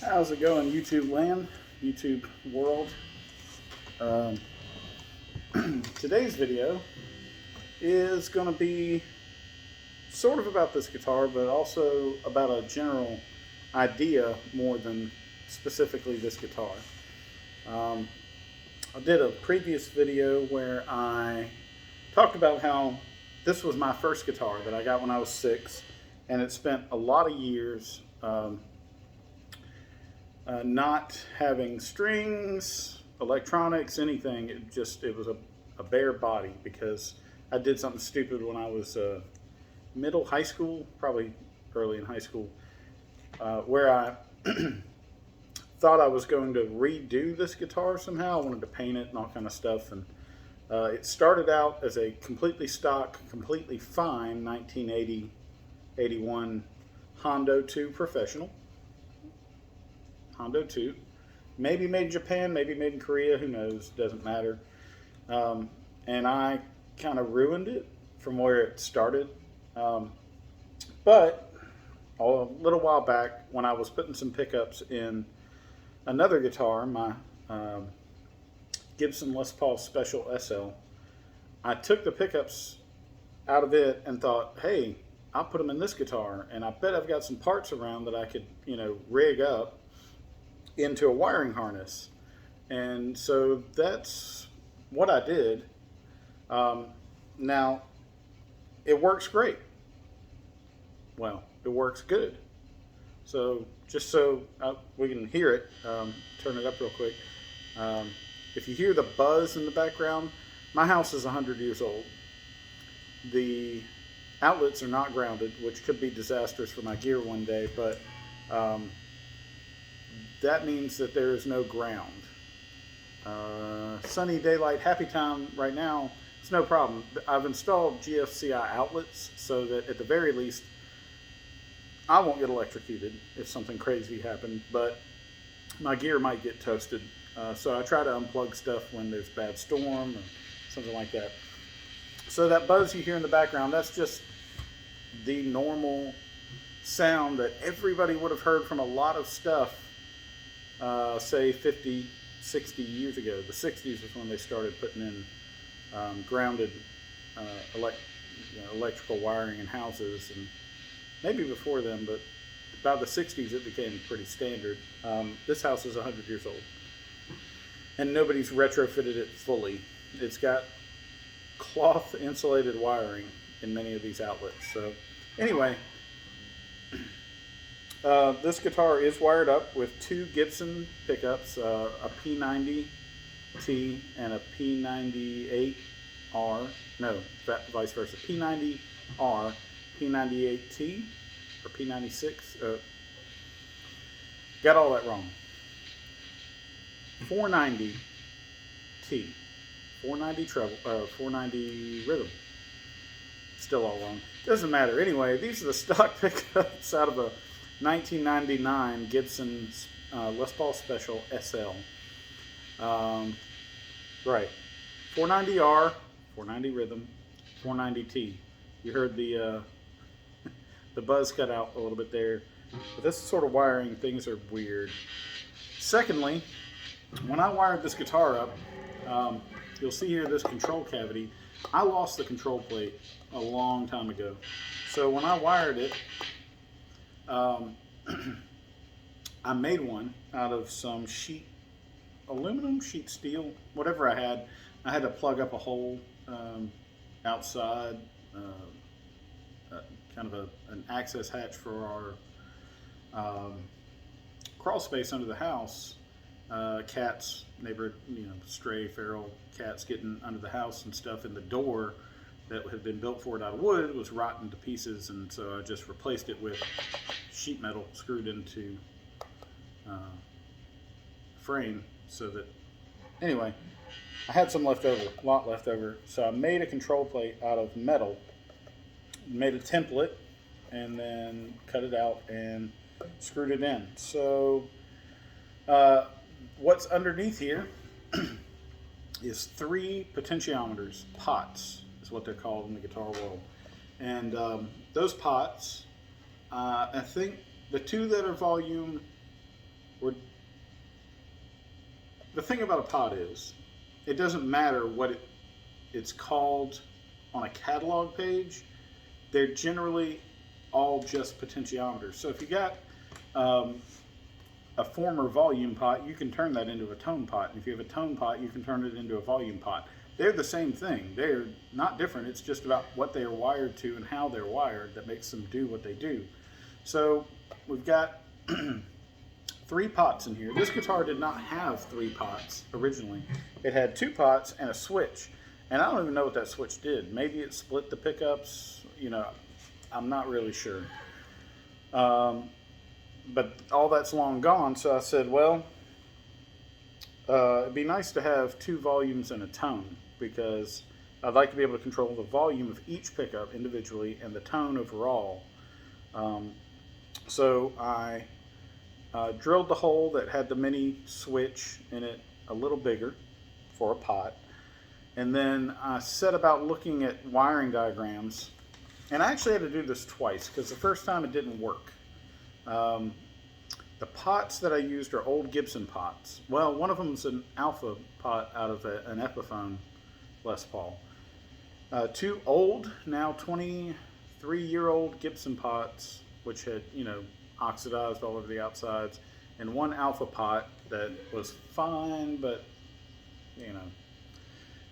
How's it going, YouTube land, YouTube world? Um, Today's video is going to be sort of about this guitar, but also about a general idea more than specifically this guitar. I did a previous video where I talked about how this was my first guitar that I got when I was 6, and it spent a lot of years not having strings, electronics, anything. It was a bare body because I did something stupid when I was middle high school, probably early in high school, where I thought I was going to redo this guitar somehow. I wanted to paint it and all kind of stuff, and it started out as a completely stock, completely fine 1980-81 Hondo 2 Professional. Hondo 2, maybe made in Japan, maybe made in Korea, who knows, doesn't matter. And I kind of ruined it from where it started. But a little while back, when I was putting some pickups in another guitar, my Gibson Les Paul Special SL, I took the pickups out of it and thought, hey, I'll put them in this guitar, and I bet I've got some parts around that I could, rig up into a wiring harness. And so that's what I did. Now, it works great. Well, it works good. So just so we can hear it, turn it up real quick. If you hear the buzz in the background, my house is 100 years old. The outlets are not grounded, which could be disastrous for my gear one day, but that means that there is no ground. Sunny daylight, happy time right now, it's no problem. I've installed GFCI outlets so that at the very least I won't get electrocuted if something crazy happened, but my gear might get toasted. So I try to unplug stuff when there's bad storm or something like that. So that buzz you hear in the background, that's just the normal sound that everybody would have heard from a lot of stuff, say 50, 60 years ago. The 60s is when they started putting in grounded electrical wiring in houses, and maybe before then, but by the 60s it became pretty standard. This house is 100 years old, and nobody's retrofitted it fully. It's got cloth insulated wiring in many of these outlets. So anyway, this guitar is wired up with 2 Gibson pickups, a P90T and a P98R. No, vice versa. P90R, P98T, or P96. Got all that wrong. 490T, 490 treble, 490 rhythm. Still all wrong. Doesn't matter. Anyway, these are the stock pickups out of a 1999 Gibson Les Paul Special SL. Right. 490R, 490 rhythm, 490T. You heard the the buzz cut out a little bit there. But this sort of wiring, things are weird. Secondly, when I wired this guitar up, you'll see here this control cavity. I lost the control plate a long time ago. So when I wired it, I made one out of some aluminum, sheet steel, whatever I had. I had to plug up a hole outside, kind of an access hatch for our crawl space under the house. Cats, stray feral cats getting under the house and stuff, and the door that had been built for it out of wood was rotten to pieces, and so I just replaced it with sheet metal screwed into frame. So that, anyway, I had some left over, a lot left over, so I made a control plate out of metal, made a template, and then cut it out and screwed it in. So what's underneath here is 3 potentiometers. Pots is what they're called in the guitar world. And those pots, I think the 2 that are volume the thing about a pot is, it doesn't matter what it's called on a catalog page. They're generally all just potentiometers. So if you got um, a former volume pot, you can turn that into a tone pot. And if you have a tone pot, you can turn it into a volume pot. They're the same thing. They're not different. It's just about what they are wired to and how they're wired that makes them do what they do. So we've got 3 pots in here. This guitar did not have 3 pots originally. It had 2 pots and a switch. And I don't even know what that switch did. Maybe it split the pickups. You know, I'm not really sure. But all that's long gone. So I said, well, it'd be nice to have 2 volumes and a tone, because I'd like to be able to control the volume of each pickup individually and the tone overall. So I drilled the hole that had the mini switch in it a little bigger for a pot. And then I set about looking at wiring diagrams. And I actually had to do this twice, because the first time it didn't work. The pots that I used are old Gibson pots. Well, one of them is an alpha pot out of an Epiphone Les Paul. 2 old, now 23-year-old Gibson pots, which had, you know, oxidized all over the outsides, and 1 alpha pot that was fine, but, you know,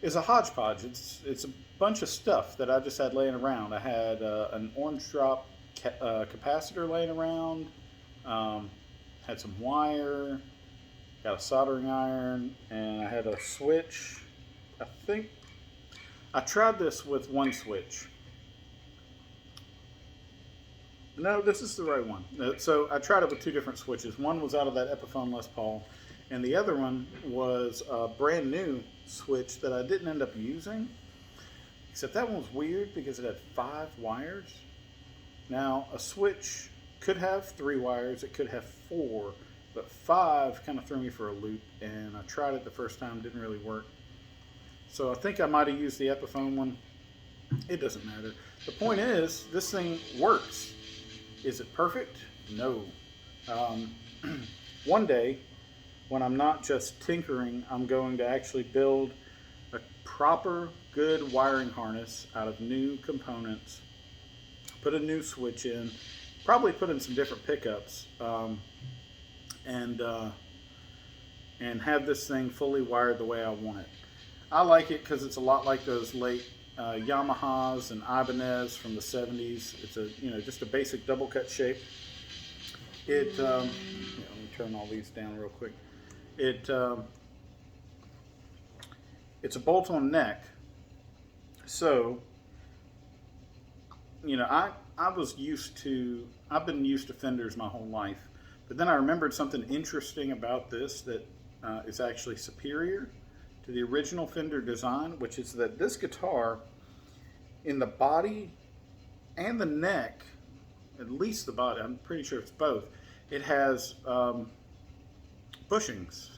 is a hodgepodge. It's a bunch of stuff that I just had laying around. I had an orange drop capacitor laying around, had some wire, got a soldering iron, and I had a switch. I think I tried this with 1 switch. No, this is the right one. So I tried it with 2 different switches. One was out of that Epiphone Les Paul, and the other one was a brand new switch that I didn't end up using. Except that one was weird because it had 5 wires. Now, a switch could have 3 wires, it could have 4, but 5 kind of threw me for a loop, and I tried it the first time, didn't really work. So I think I might have used the Epiphone one. It doesn't matter. The point is, this thing works. Is it perfect? No. One day, when I'm not just tinkering, I'm going to actually build a proper, good wiring harness out of new components, put a new switch in, probably put in some different pickups, and have this thing fully wired the way I want it. I like it because it's a lot like those late Yamahas and Ibanez from the 70s. It's a, you know, just a basic double cut shape. Let me turn all these down real quick. It's a bolt-on neck. So, you know, I've been used to fenders my whole life, but then I remembered something interesting about this that is actually superior to the original Fender design, which is that this guitar, in the body and the neck, at least the body, I'm pretty sure it's both, it has bushings,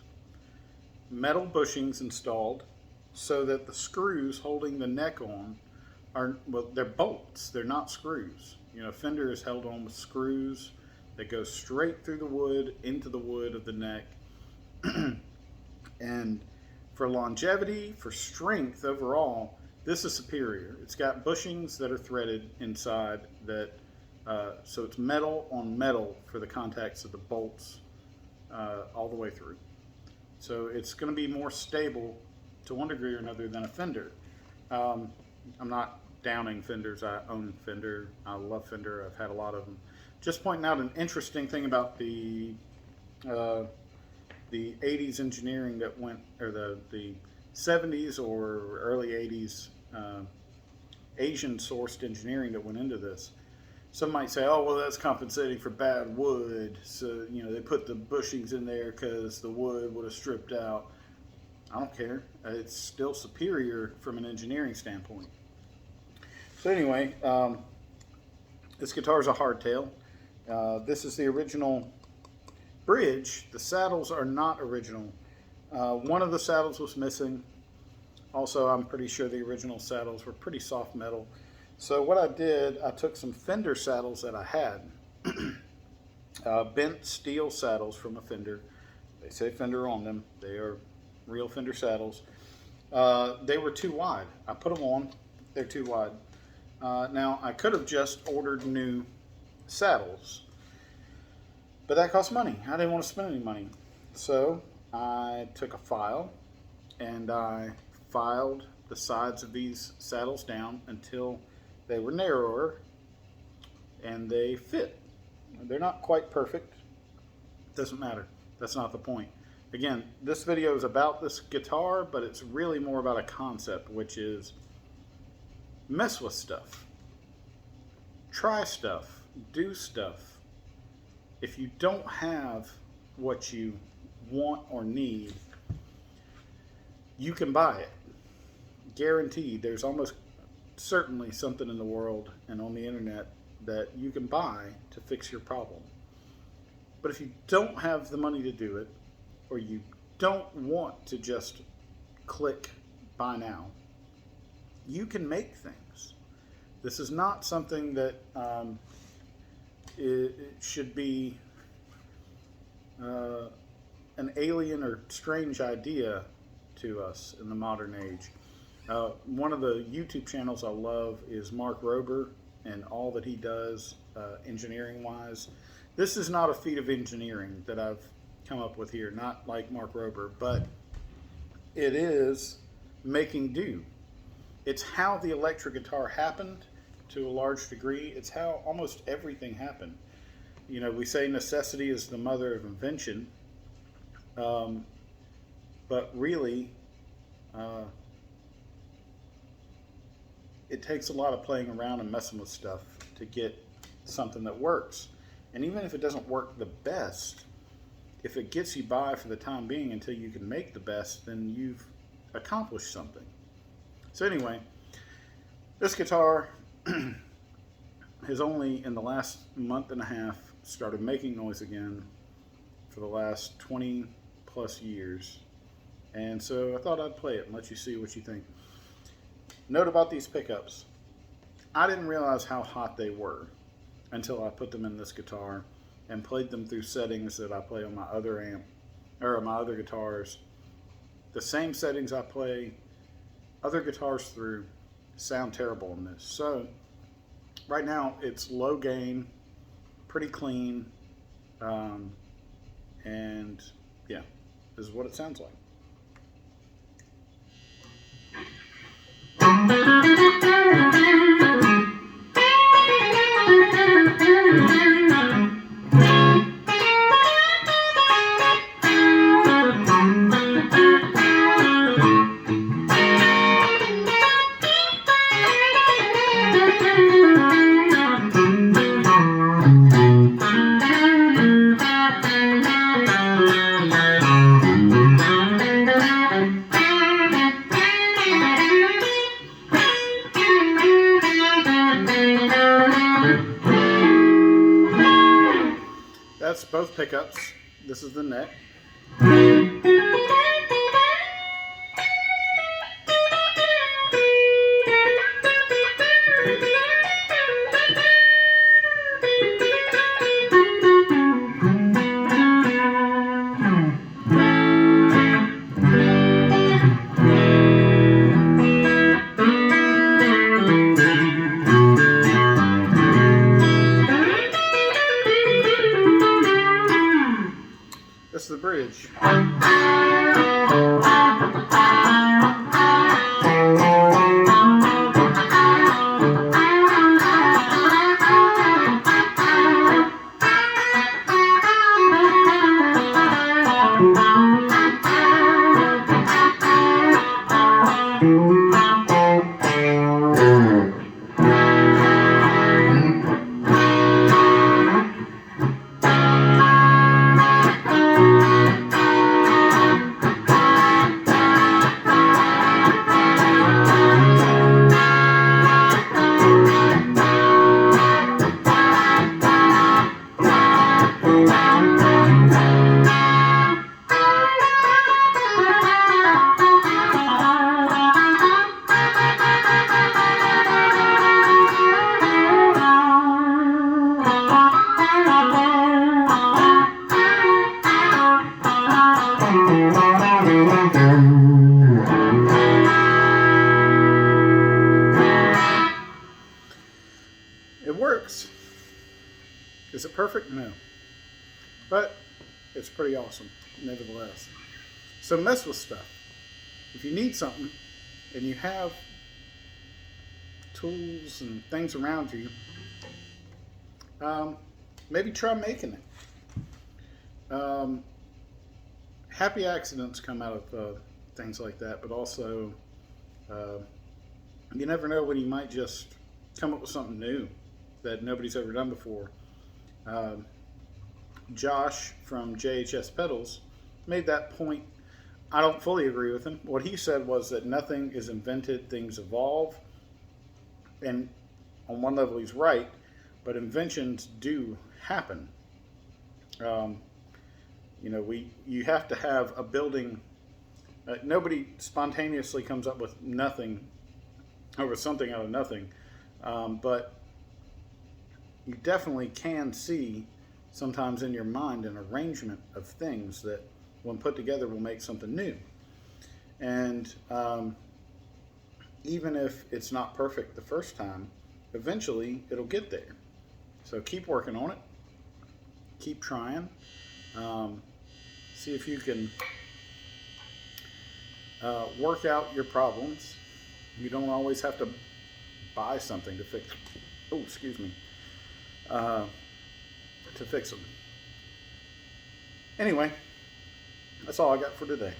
metal bushings installed, so that the screws holding the neck on are, well, they're bolts, they're not screws. You know, Fender is held on with screws that go straight through the wood into the wood of the neck. And for longevity, for strength overall, this is superior. It's got bushings that are threaded inside that, so it's metal on metal for the contacts of the bolts all the way through. So it's going to be more stable to one degree or another than a Fender. I'm not downing Fenders. I own Fender. I love Fender. I've had a lot of them. Just pointing out an interesting thing about the 80s engineering that went, or the 70s or early 80s Asian sourced engineering that went into this. Some might say, oh, well, that's compensating for bad wood. So, you know, they put the bushings in there because the wood would have stripped out. I don't care. It's still superior from an engineering standpoint. So anyway, this guitar is a hardtail. This is the original bridge. The saddles are not original. One of the saddles was missing. Also, I'm pretty sure the original saddles were pretty soft metal. So what I did, I took some Fender saddles that I had, bent steel saddles from a Fender, They say Fender on them. They are real Fender saddles. They were too wide. I put them on. They're too wide. Now, I could have just ordered new saddles, but that cost money. I didn't want to spend any money. So I took a file and I filed the sides of these saddles down until they were narrower and they fit. They're not quite perfect. Doesn't matter. That's not the point. Again, this video is about this guitar, but it's really more about a concept, which is mess with stuff. Try stuff. Do stuff. If you don't have what you want or need, you can buy it. Guaranteed. There's almost certainly something in the world and on the internet that you can buy to fix your problem. But if you don't have the money to do it, or you don't want to just click buy now, you can make things. This is not something that it should be an alien or strange idea to us in the modern age. One of the YouTube channels I love is Mark Rober and all that he does engineering wise. This is not a feat of engineering that I've come up with here, not like Mark Rober, but it is making do. It's how the electric guitar happened to a large degree. It's how almost everything happened. You know, we say necessity is the mother of invention, but really it takes a lot of playing around and messing with stuff to get something that works. And even if it doesn't work the best, if it gets you by for the time being until you can make the best, then you've accomplished something. So anyway, this guitar has only in the last month and a half started making noise again for the last 20 plus years. And so I thought I'd play it and let you see what you think. Note about these pickups. I didn't realize how hot they were until I put them in this guitar and played them through settings that I play on my other amp or my other guitars. The same settings I play other guitars through sound terrible on this. So right now it's low gain, pretty clean, and yeah, this is what it sounds like. That's both pickups. This is the neck. This is the bridge. No. But it's pretty awesome, nevertheless. So mess with stuff. If you need something and you have tools and things around you, maybe try making it. Happy accidents come out of things like that, but also you never know when you might just come up with something new that nobody's ever done before. Josh from JHS Pedals made that point. I don't fully agree with him. What he said was that nothing is invented, things evolve. And on one level, he's right, but inventions do happen. You have to have a building. Nobody spontaneously comes up with nothing or with something out of nothing, but you definitely can see sometimes in your mind an arrangement of things that, when put together, will make something new. And even if it's not perfect the first time, eventually it'll get there. So keep working on it. Keep trying. See if you can work out your problems. You don't always have to buy something to fix. Oh, excuse me. To fix them. Anyway, that's all I got for today.